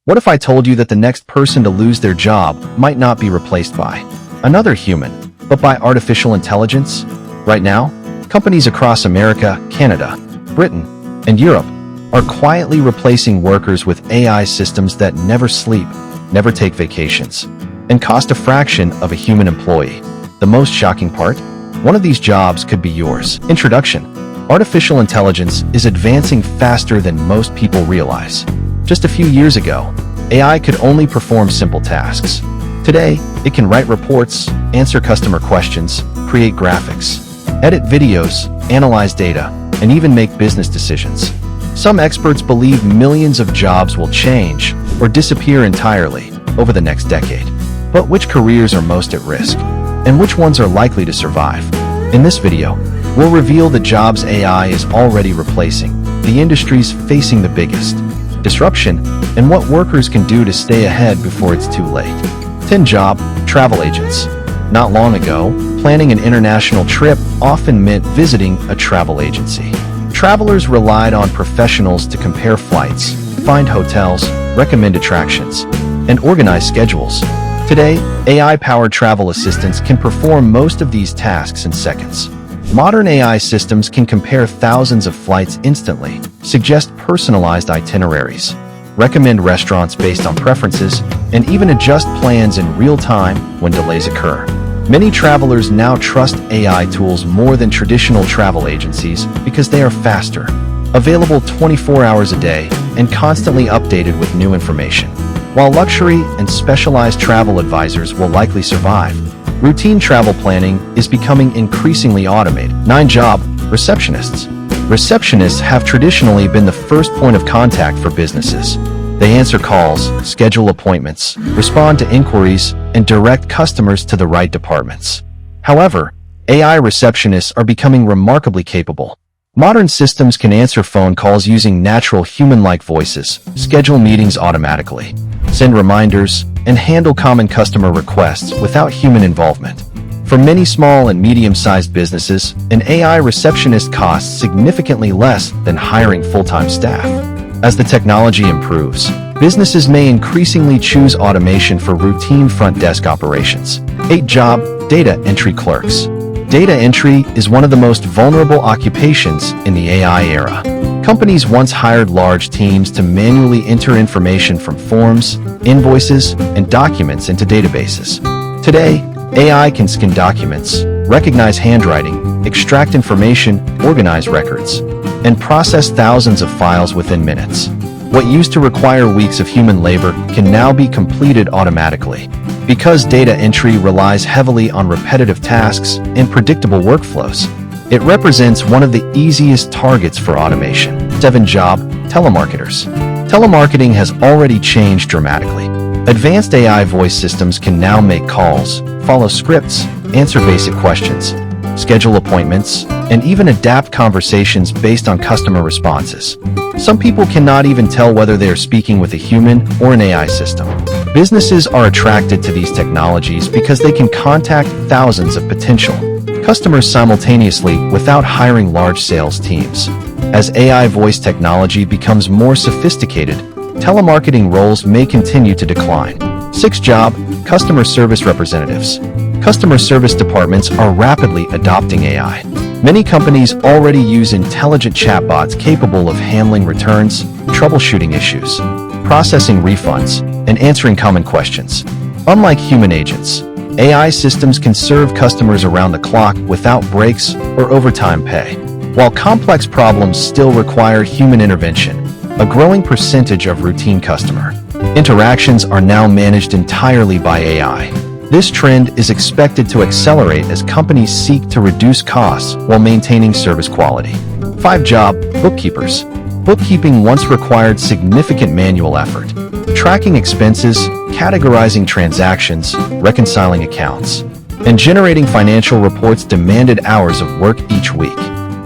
What if I told you that the next person to lose their job might not be replaced by another human, but by artificial intelligence? Right now, companies across America, Canada, Britain, and Europe are quietly replacing workers with AI systems that never sleep, never take vacations, and cost a fraction of a human employee. The most shocking part? One of these jobs could be yours. Introduction. Artificial intelligence is advancing faster than most people realize. Just a few years ago, AI could only perform simple tasks. Today, it can write reports, answer customer questions, create graphics, edit videos, analyze data, and even make business decisions. Some experts believe millions of jobs will change or disappear entirely over the next decade. But which careers are most at risk? And which ones are likely to survive? In this video, we'll reveal the jobs AI is already replacing, the industries facing the biggest disruption, and what workers can do to stay ahead before it's too late. 10 Job travel agents. Not long ago, planning an international trip often meant visiting a travel agency. Travelers relied on professionals to compare flights, find hotels, recommend attractions, and organize schedules. Today, AI-powered travel assistants can perform most of these tasks in seconds. Modern AI systems can compare thousands of flights instantly, suggest personalized itineraries, recommend restaurants based on preferences, and even adjust plans in real time when delays occur. Many travelers now trust AI tools more than traditional travel agencies because they are faster, available 24 hours a day, and constantly updated with new information. While luxury and specialized travel advisors will likely survive, routine travel planning is becoming increasingly automated. 9 Job receptionists. Receptionists have traditionally been the first point of contact for businesses. They answer calls, schedule appointments, respond to inquiries, and direct customers to the right departments. However, AI receptionists are becoming remarkably capable. Modern systems can answer phone calls using natural human-like voices, schedule meetings automatically, send reminders, and handle common customer requests without human involvement. For many small and medium-sized businesses, an AI receptionist costs significantly less than hiring full-time staff. As the technology improves, businesses may increasingly choose automation for routine front desk operations. 8 Job data entry clerks. Data entry is one of the most vulnerable occupations in the AI era. Companies once hired large teams to manually enter information from forms, invoices, and documents into databases. Today, AI can scan documents, recognize handwriting, extract information, organize records, and process thousands of files within minutes. What used to require weeks of human labor can now be completed automatically. Because data entry relies heavily on repetitive tasks and predictable workflows, it represents one of the easiest targets for automation. 7 Job telemarketers. Telemarketing has already changed dramatically. Advanced AI voice systems can now make calls, follow scripts, answer basic questions, schedule appointments, and even adapt conversations based on customer responses. Some people cannot even tell whether they are speaking with a human or an AI system. Businesses are attracted to these technologies because they can contact thousands of potential customers simultaneously without hiring large sales teams. As AI voice technology becomes more sophisticated, telemarketing roles may continue to decline. 6 Job customer service representatives. Customer service departments are rapidly adopting AI. Many companies already use intelligent chatbots capable of handling returns, troubleshooting issues, processing refunds, and answering common questions. Unlike human agents, AI systems can serve customers around the clock without breaks or overtime pay. While complex problems still require human intervention, a growing percentage of routine customer interactions are now managed entirely by AI. This trend is expected to accelerate as companies seek to reduce costs while maintaining service quality. 5 Job bookkeepers. Bookkeeping once required significant manual effort, tracking expenses, categorizing transactions, reconciling accounts, and generating financial reports demanded hours of work each week.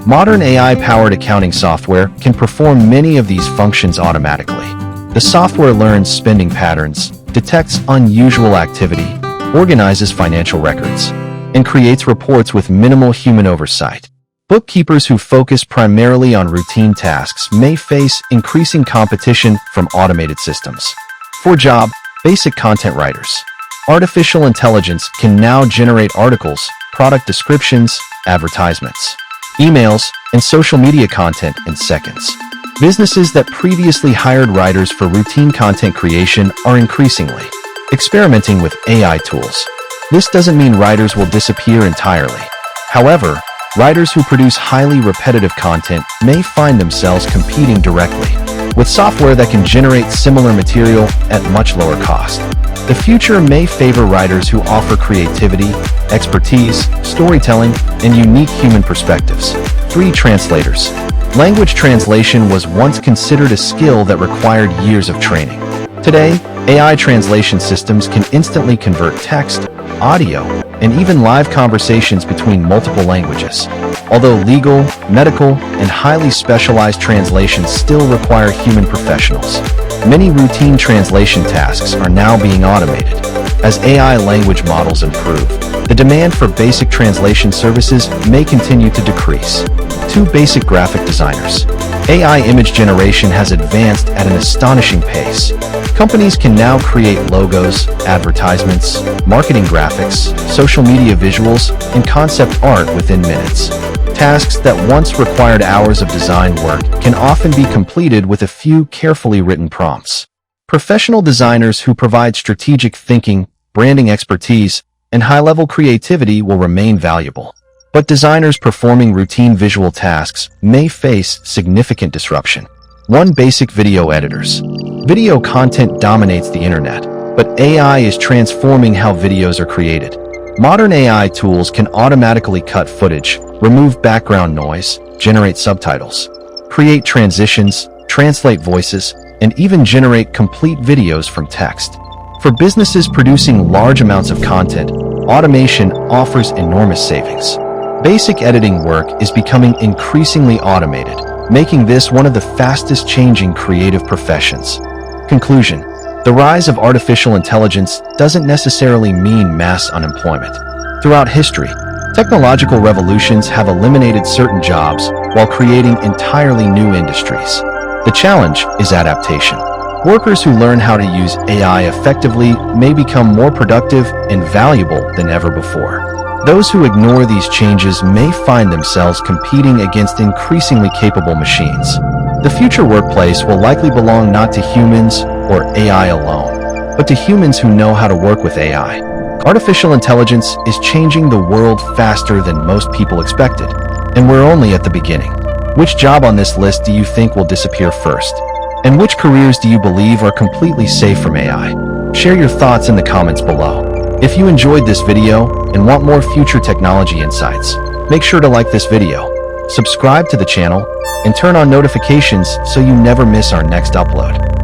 Modern AI-powered accounting software can perform many of these functions automatically. The software learns spending patterns, detects unusual activity, organizes financial records, and creates reports with minimal human oversight. Bookkeepers who focus primarily on routine tasks may face increasing competition from automated systems. For job, basic content writers. Artificial intelligence can now generate articles, product descriptions, advertisements, emails, and social media content in seconds. Businesses that previously hired writers for routine content creation are increasingly experimenting with AI tools. This doesn't mean writers will disappear entirely. However, writers who produce highly repetitive content may find themselves competing directly with software that can generate similar material at much lower cost. The future may favor writers who offer creativity, expertise, storytelling, and unique human perspectives. 3. Translators. Language translation was once considered a skill that required years of training. Today, AI translation systems can instantly convert text, audio, and even live conversations between multiple languages. Although legal, medical, and highly specialized translations still require human professionals, many routine translation tasks are now being automated. As AI language models improve, the demand for basic translation services may continue to decrease. 2. Basic graphic designers. AI image generation has advanced at an astonishing pace. Companies can now create logos, advertisements, marketing graphics, social media visuals, and concept art within minutes. Tasks that once required hours of design work can often be completed with a few carefully written prompts. Professional designers who provide strategic thinking, branding expertise, and high-level creativity will remain valuable. But designers performing routine visual tasks may face significant disruption. 1. Basic video editors. Video content dominates the internet, but AI is transforming how videos are created. Modern AI tools can automatically cut footage, remove background noise, generate subtitles, create transitions, translate voices, and even generate complete videos from text. For businesses producing large amounts of content, automation offers enormous savings. Basic editing work is becoming increasingly automated, making this one of the fastest changing creative professions. Conclusion: the rise of artificial intelligence doesn't necessarily mean mass unemployment. Throughout history, technological revolutions have eliminated certain jobs while creating entirely new industries. The challenge is adaptation. Workers who learn how to use AI effectively may become more productive and valuable than ever before. Those who ignore these changes may find themselves competing against increasingly capable machines. The future workplace will likely belong not to humans or AI alone, but to humans who know how to work with AI. Artificial intelligence is changing the world faster than most people expected, and we're only at the beginning. Which job on this list do you think will disappear first? And which careers do you believe are completely safe from AI? Share your thoughts in the comments below. If you enjoyed this video and want more future technology insights, make sure to like this video, subscribe to the channel, and turn on notifications so you never miss our next upload.